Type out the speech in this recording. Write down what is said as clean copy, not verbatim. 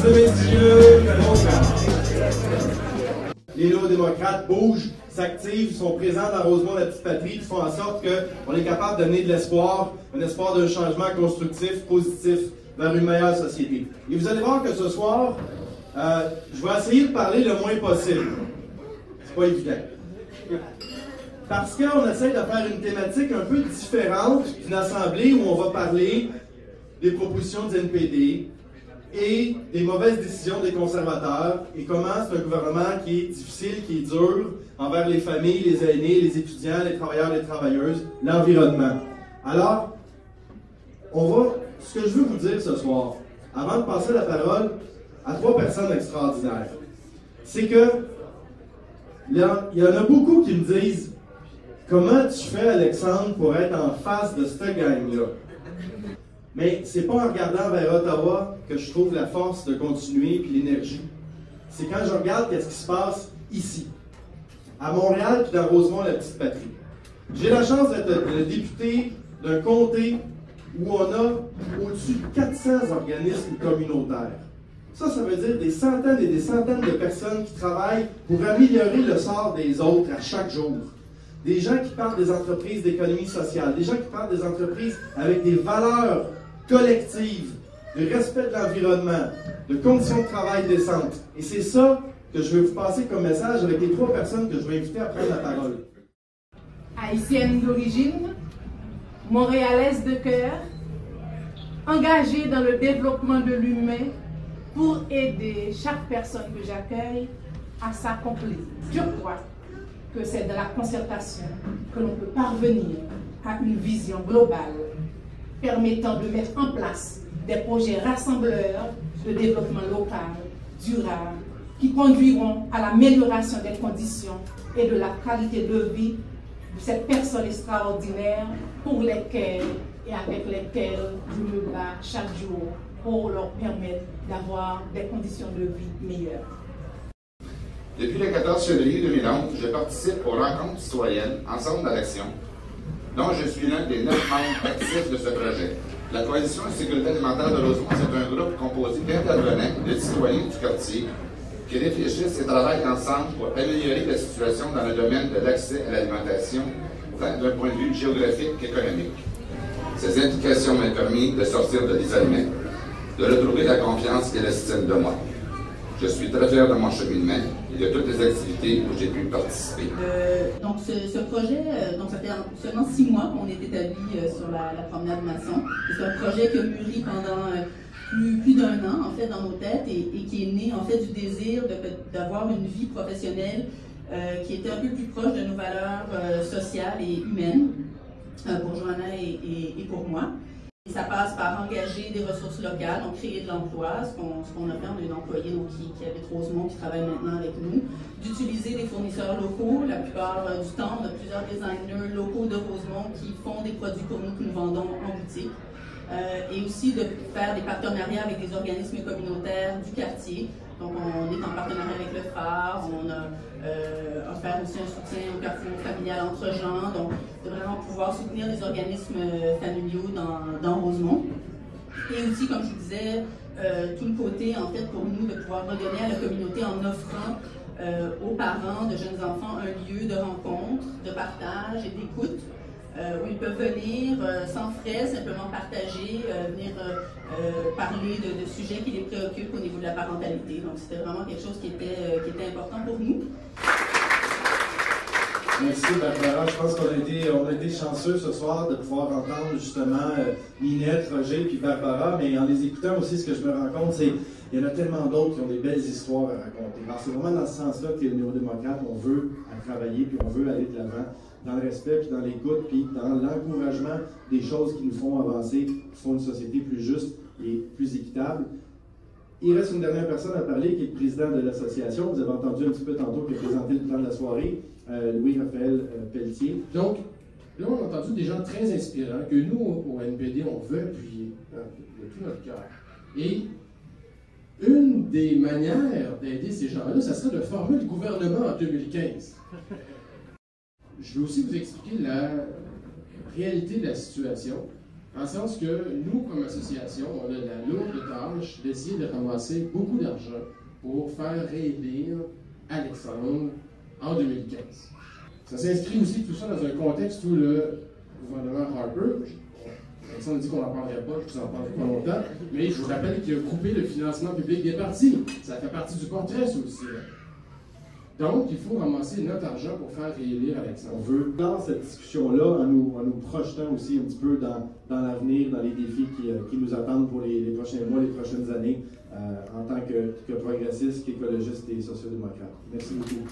et messieurs, les néo-démocrates bougent, s'activent, sont présents dans Rosemont-la-Petite-Patrie, qui font en sorte qu'on est capable de donner de l'espoir, un espoir d'un changement constructif, positif, vers une meilleure société. Et vous allez voir que ce soir, je vais essayer de parler le moins possible. C'est pas évident. Parce qu'on essaie de faire une thématique un peu différente d'une assemblée où on va parler des propositions du NPD et des mauvaises décisions des conservateurs et comment c'est un gouvernement qui est difficile, qui est dur envers les familles, les aînés, les étudiants, les travailleurs, les travailleuses, l'environnement. Alors, ce que je veux vous dire ce soir, avant de passer la parole à 3 personnes extraordinaires, c'est que il y en a beaucoup qui me disent « Comment tu fais, Alexandre, pour être en face de cette gang-là? » Mais c'est pas en regardant vers Ottawa que je trouve la force de continuer et l'énergie. C'est quand je regarde qu'est-ce qui se passe ici, à Montréal puis dans Rosemont-la-Petite-Patrie. J'ai la chance d'être le député d'un comté où on a au-dessus de 400 organismes communautaires. Ça veut dire des centaines et des centaines de personnes qui travaillent pour améliorer le sort des autres à chaque jour. Des gens qui parlent des entreprises d'économie sociale, des gens qui parlent des entreprises avec des valeurs collectives, de respect de l'environnement, de conditions de travail décentes. Et c'est ça que je vais vous passer comme message avec les 3 personnes que je vais inviter à prendre la parole. Haïtienne d'origine, montréalaise de cœur, engagée dans le développement de l'humain pour aider chaque personne que j'accueille à s'accomplir. Je crois que c'est dans la concertation que l'on peut parvenir à une vision globale permettant de mettre en place des projets rassembleurs de développement local, durable, qui conduiront à l'amélioration des conditions et de la qualité de vie de ces personnes extraordinaires pour lesquelles et avec lesquelles je me bats chaque jour pour leur permettre d'avoir des conditions de vie meilleures. Depuis le 14 février 2011, je participe aux rencontres citoyennes Ensemble dans l'action, dont je suis l'un des 9 membres actifs de ce projet. La Coalition de sécurité alimentaire de Rosemont, c'est un groupe composé d'intervenants, de citoyens du quartier, qui réfléchissent et travaillent ensemble pour améliorer la situation dans le domaine de l'accès à l'alimentation, tant d'un point de vue géographique qu'économique. Ces implications m'ont permis de sortir de l'isolement, de retrouver la confiance et l'estime de moi. Je suis très fier de mon cheminement et de toutes les activités où j'ai pu participer. Donc ce projet, ça fait seulement 6 mois qu'on est établi sur la promenade Masson. C'est un projet qui a mûri pendant plus d'1 an en fait dans nos têtes et qui est né en fait du désir d'avoir une vie professionnelle qui était un peu plus proche de nos valeurs sociales et humaines pour Johanna et pour moi. Et ça passe par engager des ressources locales, donc créer de l'emploi, ce qu'on a fait, on a une employée qui habite Rosemont, qui travaille maintenant avec nous, d'utiliser des fournisseurs locaux. La plupart du temps, on a plusieurs designers locaux de Rosemont qui font des produits pour nous que nous vendons en boutique. Et aussi de faire des partenariats avec des organismes communautaires du quartier. Donc on est en partenariat avec le phare, on a offert aussi un soutien au quartier familial entre gens, donc de vraiment pouvoir soutenir les organismes familiaux dans Rosemont. Et aussi, comme je vous disais, tout le côté en fait pour nous de pouvoir redonner à la communauté en offrant aux parents de jeunes enfants un lieu de rencontre, de partage et d'écoute. Où ils peuvent venir sans frais, simplement partager, venir parler de sujets qui les préoccupent au niveau de la parentalité. Donc c'était vraiment quelque chose qui était important pour nous. Merci Barbara. Je pense qu'on a été chanceux ce soir de pouvoir entendre justement Ninette, Roger puis Barbara, mais en les écoutant aussi, ce que je me rends compte, c'est qu'il y en a tellement d'autres qui ont des belles histoires à raconter. Alors c'est vraiment dans ce sens-là que les néo-démocrates, on veut travailler puis on veut aller de l'avant, dans le respect, puis dans l'écoute, puis dans l'encouragement des choses qui nous font avancer, qui font une société plus juste et plus équitable. Il reste une dernière personne à parler, qui est le président de l'association. Vous avez entendu un petit peu tantôt qu'il a présenté le plan de la soirée, Louis-Raphaël Pelletier. Donc, là, on a entendu des gens très inspirants que nous, au NPD, on veut appuyer de tout notre cœur. Et une des manières d'aider ces gens-là, ça serait de former le gouvernement en 2015. Je vais aussi vous expliquer la réalité de la situation En ce sens que nous, comme association, on a la lourde tâche d'essayer de ramasser beaucoup d'argent pour faire réélire Alexandre en 2015. Ça s'inscrit aussi tout ça dans un contexte où le gouvernement Harper, Alexandre dit qu'on n'en parlerait pas, je vous en parlerai pas longtemps, mais je vous rappelle qu'il a coupé le financement public des partis. Ça fait partie du portrait, ça aussi. Donc, il faut ramasser notre argent pour faire réélire Alexandre. On veut clore cette discussion-là en nous projetant aussi un petit peu dans l'avenir, dans les défis qui nous attendent pour les prochains mois, les prochaines années, en tant que progressistes, qu'écologistes et sociodémocrates. Merci beaucoup.